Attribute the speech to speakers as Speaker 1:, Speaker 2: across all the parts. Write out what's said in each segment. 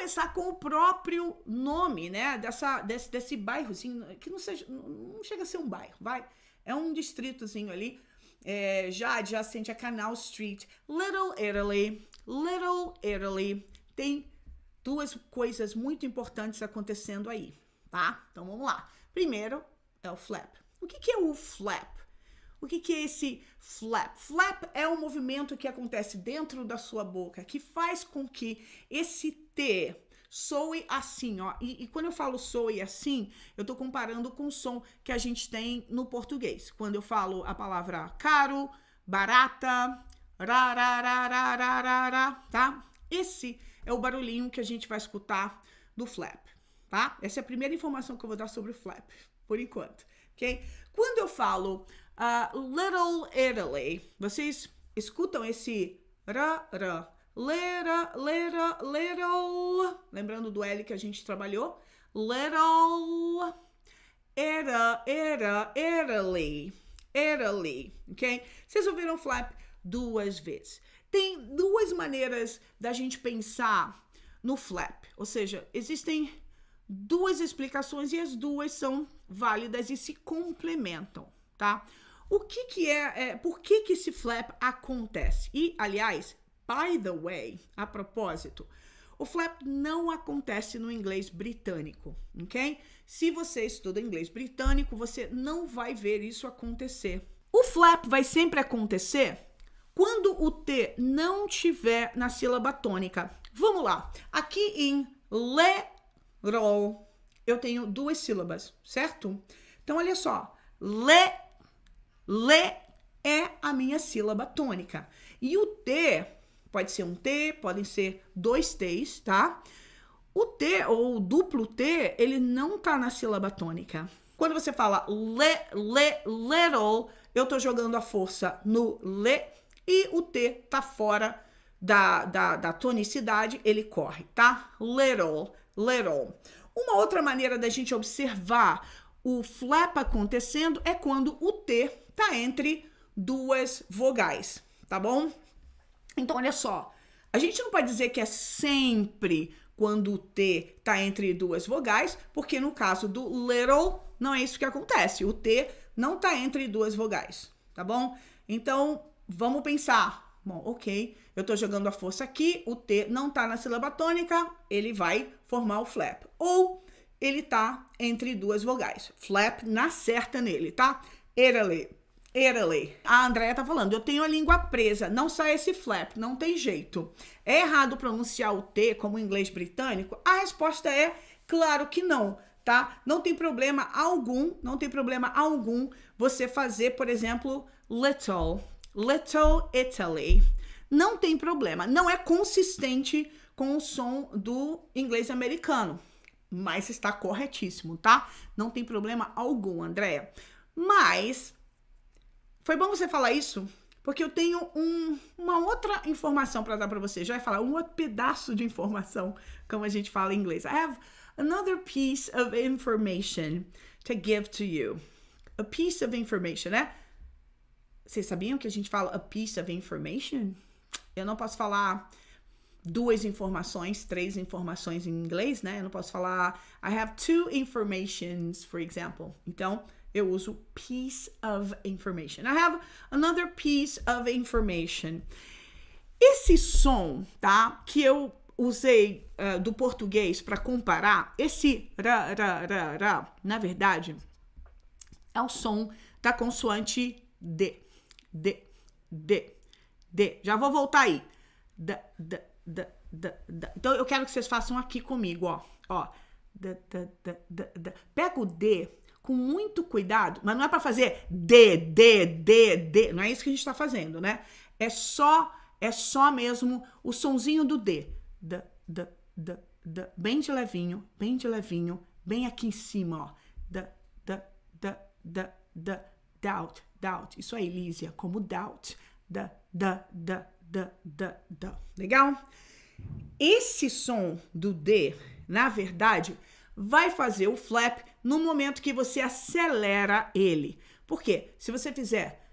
Speaker 1: começar com o próprio nome, né, desse bairrozinho, que não chega a ser um bairro, vai? É um distritozinho ali, já adjacente a Canal Street. Little Italy. Little Italy. Tem duas coisas muito importantes acontecendo aí, tá? Então, vamos lá. Primeiro é o flap. O que é o flap? O que é esse flap? Flap é um movimento que acontece dentro da sua boca, que faz com que esse T soe assim, ó. E quando eu falo soe assim, eu tô comparando com o som que a gente tem no português. Quando eu falo a palavra caro, barata, rarararararara, tá? Esse é o barulhinho que a gente vai escutar do flap, tá? Essa é a primeira informação que eu vou dar sobre o flap, por enquanto, ok? Quando eu falo Little Italy, vocês escutam esse ra. Little, lembrando do L que a gente trabalhou, little, Italy, ok? Vocês ouviram o flap duas vezes. Tem duas maneiras da gente pensar no flap, ou seja, existem duas explicações e as duas são válidas e se complementam, tá? O que por que esse flap acontece? E, aliás, by the way, a propósito, o flap não acontece no inglês britânico, ok? Se você estuda inglês britânico, você não vai ver isso acontecer. O flap vai sempre acontecer quando o T não tiver na sílaba tônica. Vamos lá. Aqui em little, eu tenho duas sílabas, certo? Então, olha só. Le é a minha sílaba tônica. E o T, pode ser um T, podem ser dois T's, tá? O T, ou o duplo T, ele não tá na sílaba tônica. Quando você fala little, eu tô jogando a força no le e o T tá fora da tonicidade, ele corre, tá? Little. Uma outra maneira da gente observar o flap acontecendo é quando o T tá entre duas vogais, tá bom? Então, olha só, a gente não pode dizer que é sempre quando o T tá entre duas vogais, porque no caso do little, não é isso que acontece. O T não tá entre duas vogais, tá bom? Então, vamos pensar. Bom, ok, eu tô jogando a força aqui, o T não tá na sílaba tônica, ele vai formar o flap. Ou ele tá entre duas vogais. Flap na certa nele, tá? Italy. A Andrea tá falando, eu tenho a língua presa, não sai esse flap, não tem jeito. É errado pronunciar o T como inglês britânico? A resposta é, claro que não, tá? Não tem problema algum você fazer, por exemplo, little Italy. Não tem problema, não é consistente com o som do inglês americano, mas está corretíssimo, tá? Não tem problema algum, Andrea. Mas foi bom você falar isso, porque eu tenho uma outra informação para dar para você. Já vai falar um outro pedaço de informação, como a gente fala em inglês. I have another piece of information to give to you. A piece of information, né? Vocês sabiam que a gente fala a piece of information? Eu não posso falar duas informações, três informações em inglês, né? Eu não posso falar I have two informations, for example. Então, eu uso piece of information. I have another piece of information. Esse som, tá? Que eu usei do português para comparar, esse ra, na verdade, é o som da consoante D. Já vou voltar aí. Então, eu quero que vocês façam aqui comigo, ó. Pega o D com muito cuidado, mas não é para fazer D. Não é isso que a gente tá fazendo, né? É só mesmo o sonzinho do D. Bem de levinho, bem aqui em cima, ó. Doubt. Isso aí, Lísia, como doubt. Legal? Esse som do D, na verdade, vai fazer o flap no momento que você acelera ele. Por quê? Se você fizer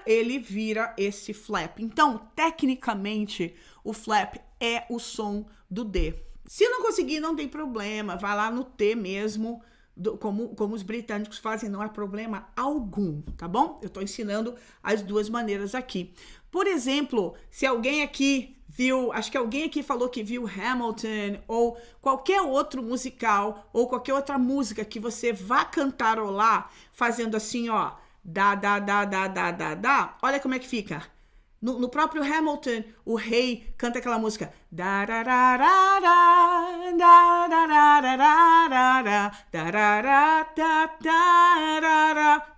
Speaker 1: ele vira esse flap. Então, tecnicamente, o flap é o som do D. Se não conseguir, não tem problema, vai lá no T mesmo, como os britânicos fazem, não há problema algum, tá bom? Eu tô ensinando as duas maneiras aqui. Por exemplo, se alguém aqui viu, acho que alguém aqui falou que viu Hamilton, ou qualquer outro musical, ou qualquer outra música que você vá cantarolar, fazendo assim, ó, dá, olha como é que fica. No próprio Hamilton, o rei canta aquela música.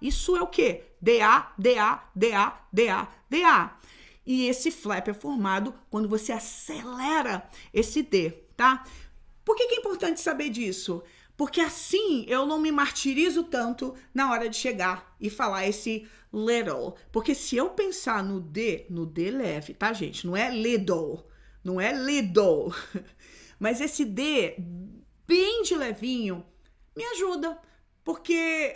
Speaker 1: Isso é o quê? D-A, D-A, D-A, D-A, D-A. E esse flap é formado quando você acelera esse D, tá? Por que é importante saber disso? Porque assim eu não me martirizo tanto na hora de chegar e falar esse little. Porque se eu pensar no D leve, tá, gente? Não é little, não é little. Mas esse D bem de levinho me ajuda. Porque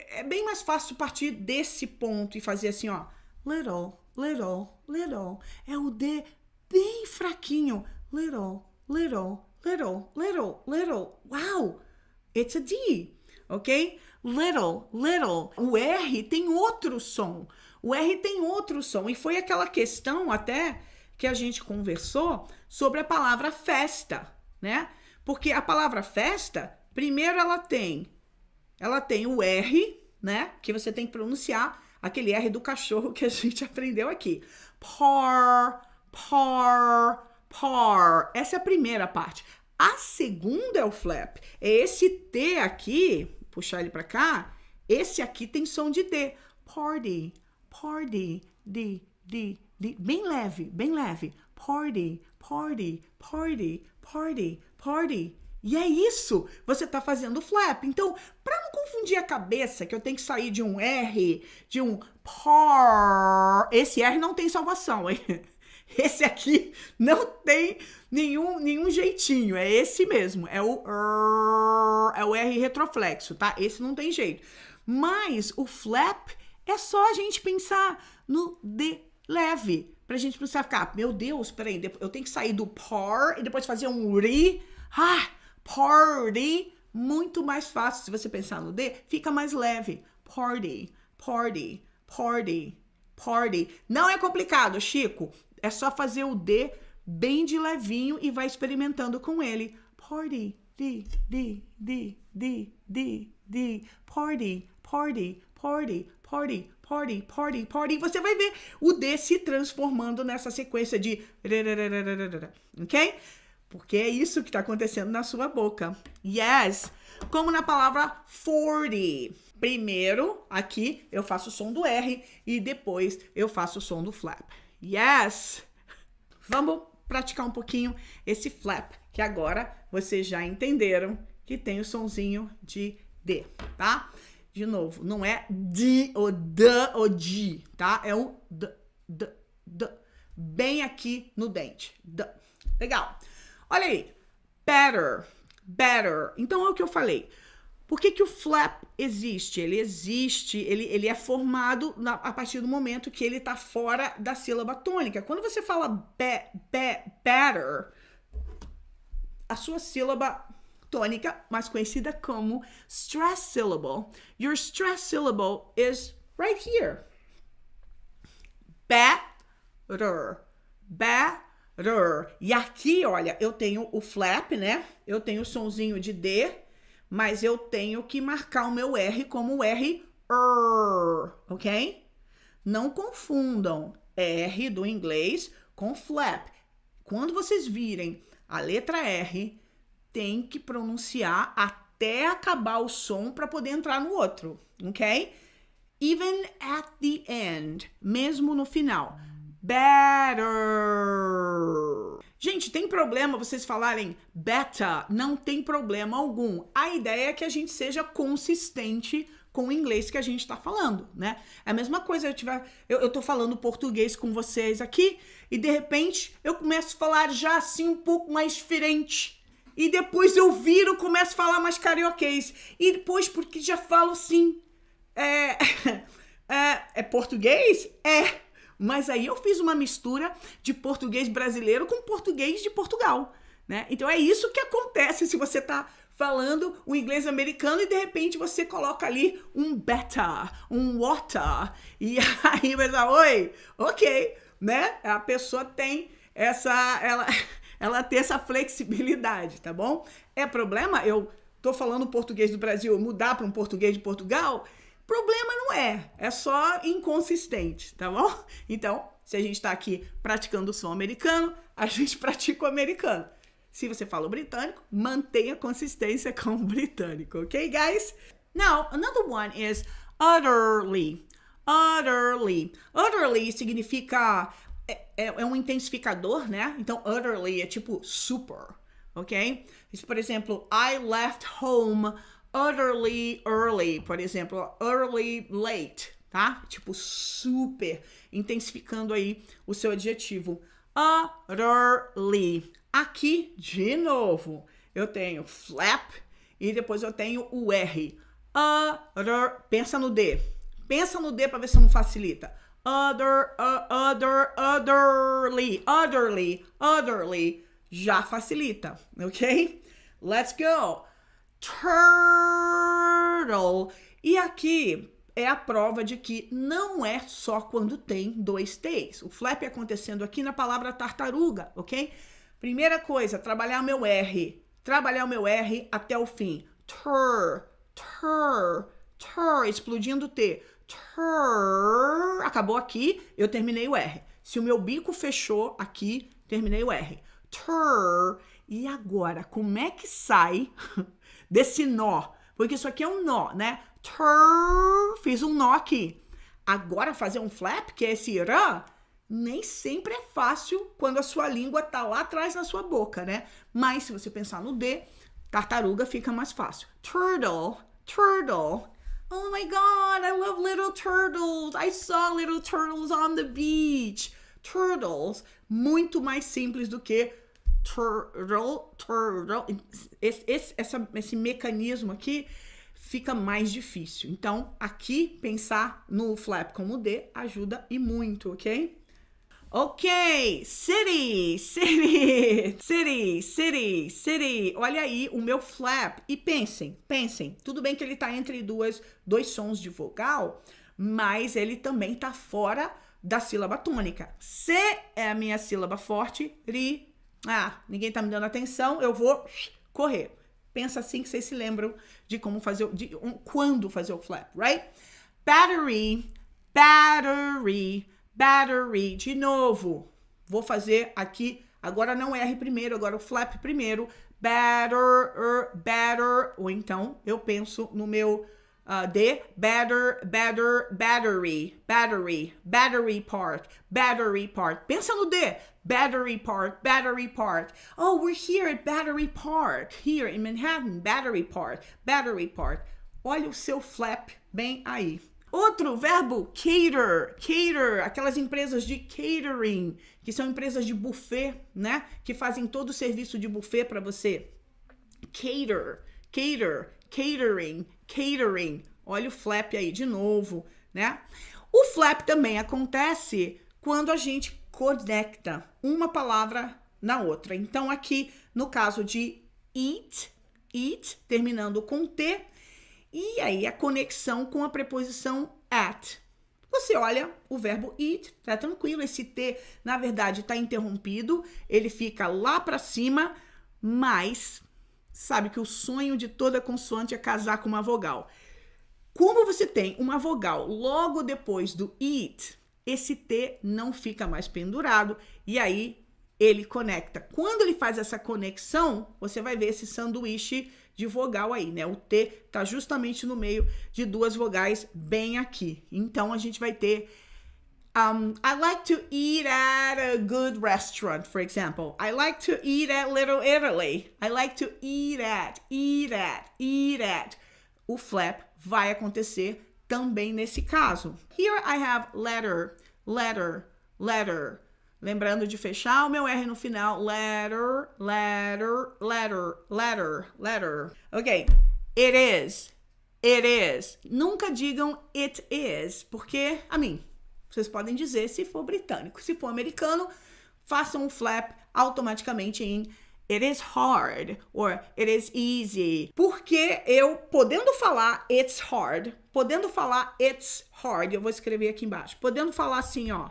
Speaker 1: é bem mais fácil partir desse ponto e fazer assim, ó. Little, little, little. É o D bem fraquinho. Little, little, little, little, little. Wow! It's a D, ok? Little, little. O R tem outro som. O R tem outro som. E foi aquela questão até que a gente conversou sobre a palavra festa, né? Porque a palavra festa, primeiro ela tem o R, né? Que você tem que pronunciar aquele R do cachorro que a gente aprendeu aqui. Par, par, par. Essa é a primeira parte. A segunda é o flap. É esse T aqui, puxar ele pra cá, esse aqui tem som de D. Party, party, D, D, D. Bem leve, bem leve. Party, party, party, party, party. E é isso, você tá fazendo flap. Então, para não confundir a cabeça, que eu tenho que sair de um R, de um par, esse R não tem salvação, hein? Esse aqui não tem nenhum jeitinho, é esse mesmo, é o R retroflexo, tá? Esse não tem jeito. Mas o flap é só a gente pensar no D leve, pra gente precisar ficar, meu Deus, peraí, eu tenho que sair do par e depois fazer um ri, party, muito mais fácil. Se você pensar no D, fica mais leve. Party, party, party, party. Não é complicado, Chico. É só fazer o D bem de levinho e vai experimentando com ele. Party, D, D, D, D, D, D. Party, party, party, party, party, party, party. Você vai ver o D se transformando nessa sequência de... Ok? Porque é isso que está acontecendo na sua boca. Yes! Como na palavra 40. Primeiro, aqui, eu faço o som do R e depois eu faço o som do flap. Yes! Vamos praticar um pouquinho esse flap, que agora vocês já entenderam que tem o sonzinho de D, tá? De novo, não é D ou D ou D, tá? É um D, D, D, bem aqui no dente. D. Legal. Olha aí. Better, better. Então é o que eu falei. Por que o flap existe? Ele existe, ele é formado a partir do momento que ele está fora da sílaba tônica. Quando você fala better, a sua sílaba tônica, mais conhecida como stress syllable. Your stress syllable is right here. Better, better. E aqui, olha, eu tenho o flap, né? Eu tenho o sonzinho de D, mas eu tenho que marcar o meu R como R, ok? Não confundam R do inglês com flap. Quando vocês virem a letra R, tem que pronunciar até acabar o som para poder entrar no outro, ok? Even at the end, mesmo no final. Better. Gente, tem problema vocês falarem better? Não tem problema algum. A ideia é que a gente seja consistente com o inglês que a gente tá falando, né? É a mesma coisa, eu tô falando português com vocês aqui e de repente eu começo a falar já assim um pouco mais diferente. E depois eu viro, começo a falar mais carioquês. E depois, porque já falo assim, é português? É. Mas aí eu fiz uma mistura de português brasileiro com português de Portugal, né? Então é isso que acontece se você tá falando o inglês americano e de repente você coloca ali um better, um water. E aí vai dizer, oi, ok, né? A pessoa tem ela tem essa flexibilidade, tá bom? É problema eu tô falando português do Brasil, mudar para um português de Portugal? Problema não é só inconsistente, tá bom? Então, se a gente tá aqui praticando o som americano, a gente pratica o americano. Se você fala o britânico, mantenha a consistência com o britânico, ok, guys? Now, another one is utterly. Utterly. Utterly significa é um intensificador, né? Então, utterly é tipo super, ok? Por exemplo, I left home utterly early, por exemplo, early late, tá? Tipo super, intensificando aí o seu adjetivo. Utterly. Aqui, de novo, eu tenho flap e depois eu tenho o R. Pensa no D. Pensa no D para ver se não facilita. Otherly. Já facilita, ok? Let's go. Turtle. E aqui é a prova de que não é só quando tem dois T's. O flap acontecendo aqui na palavra tartaruga, ok? Primeira coisa, trabalhar o meu R. Trabalhar o meu R até o fim. Explodindo o T. Acabou aqui, eu terminei o R. Se o meu bico fechou aqui, terminei o R. E agora, como é que sai desse nó? Porque isso aqui é um nó, né? Fiz um nó aqui. Agora fazer um flap, que é esse rã, nem sempre é fácil quando a sua língua tá lá atrás na sua boca, né? Mas se você pensar no D, tartaruga fica mais fácil. Turtle. Oh my God, I love little turtles. I saw little turtles on the beach. Turtles, muito mais simples do que turtle. Esse mecanismo aqui fica mais difícil. Então, aqui, pensar no flap como D ajuda e muito, ok? Ok, city. Olha aí o meu flap e pensem. Tudo bem que ele tá entre dois sons de vogal, mas ele também tá fora da sílaba tônica. C é a minha sílaba forte, ri. Ninguém tá me dando atenção, eu vou correr. Pensa assim que vocês se lembram de como fazer, quando fazer o flap, right? Battery. De novo, vou fazer aqui, agora não R primeiro, agora o flap primeiro. Better, ou então eu penso no meu D, battery park. Pensa no D, battery park. Oh, we're here at Battery Park, here in Manhattan, Battery Park. Olha o seu flap bem aí. Outro verbo, cater, aquelas empresas de catering, que são empresas de buffet, né? Que fazem todo o serviço de buffet para você. Catering. Olha o flap aí de novo, né? O flap também acontece quando a gente conecta uma palavra na outra. Então, aqui, no caso de eat, terminando com T, e aí a conexão com a preposição at. Você olha o verbo eat, tá tranquilo, esse T, na verdade, tá interrompido, ele fica lá para cima, mas sabe que o sonho de toda consoante é casar com uma vogal. Como você tem uma vogal logo depois do eat, esse T não fica mais pendurado, e aí ele conecta. Quando ele faz essa conexão, você vai ver esse sanduíche de vogal aí, né? O T tá justamente no meio de duas vogais bem aqui. Então, a gente vai ter I like to eat at a good restaurant, for example. I like to eat at Little Italy. I like to eat at. O flap vai acontecer também nesse caso. Here I have letter. Lembrando de fechar o meu R no final. Letter, letter, letter, letter, letter. Ok. It is. It is. Nunca digam it is, porque, vocês podem dizer se for britânico. Se for americano, façam um flap automaticamente em it is hard or it is easy. Porque eu, podendo falar it's hard, eu vou escrever aqui embaixo, podendo falar assim, ó,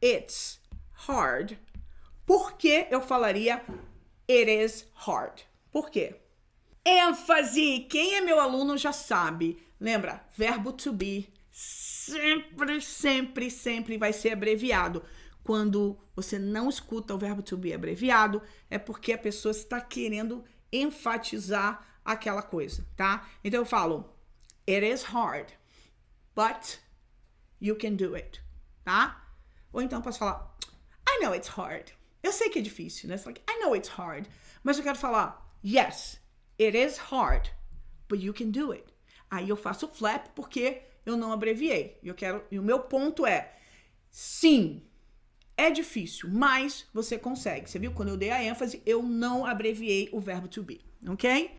Speaker 1: it's hard, por que eu falaria it is hard? Por quê? ênfase. Quem é meu aluno já sabe. Lembra? Verbo to be sempre, sempre, sempre vai ser abreviado. Quando você não escuta o verbo to be abreviado, é porque a pessoa está querendo enfatizar aquela coisa, tá? Então eu falo, it is hard, but you can do it, tá? Ou então eu posso falar, I know it's hard. Eu sei que é difícil, né? Like, I know it's hard. Mas eu quero falar, yes, it is hard, but you can do it. Aí eu faço flap porque eu não abreviei. E o meu ponto é, sim, é difícil, mas você consegue. Você viu? Quando eu dei a ênfase, eu não abreviei o verbo to be, ok?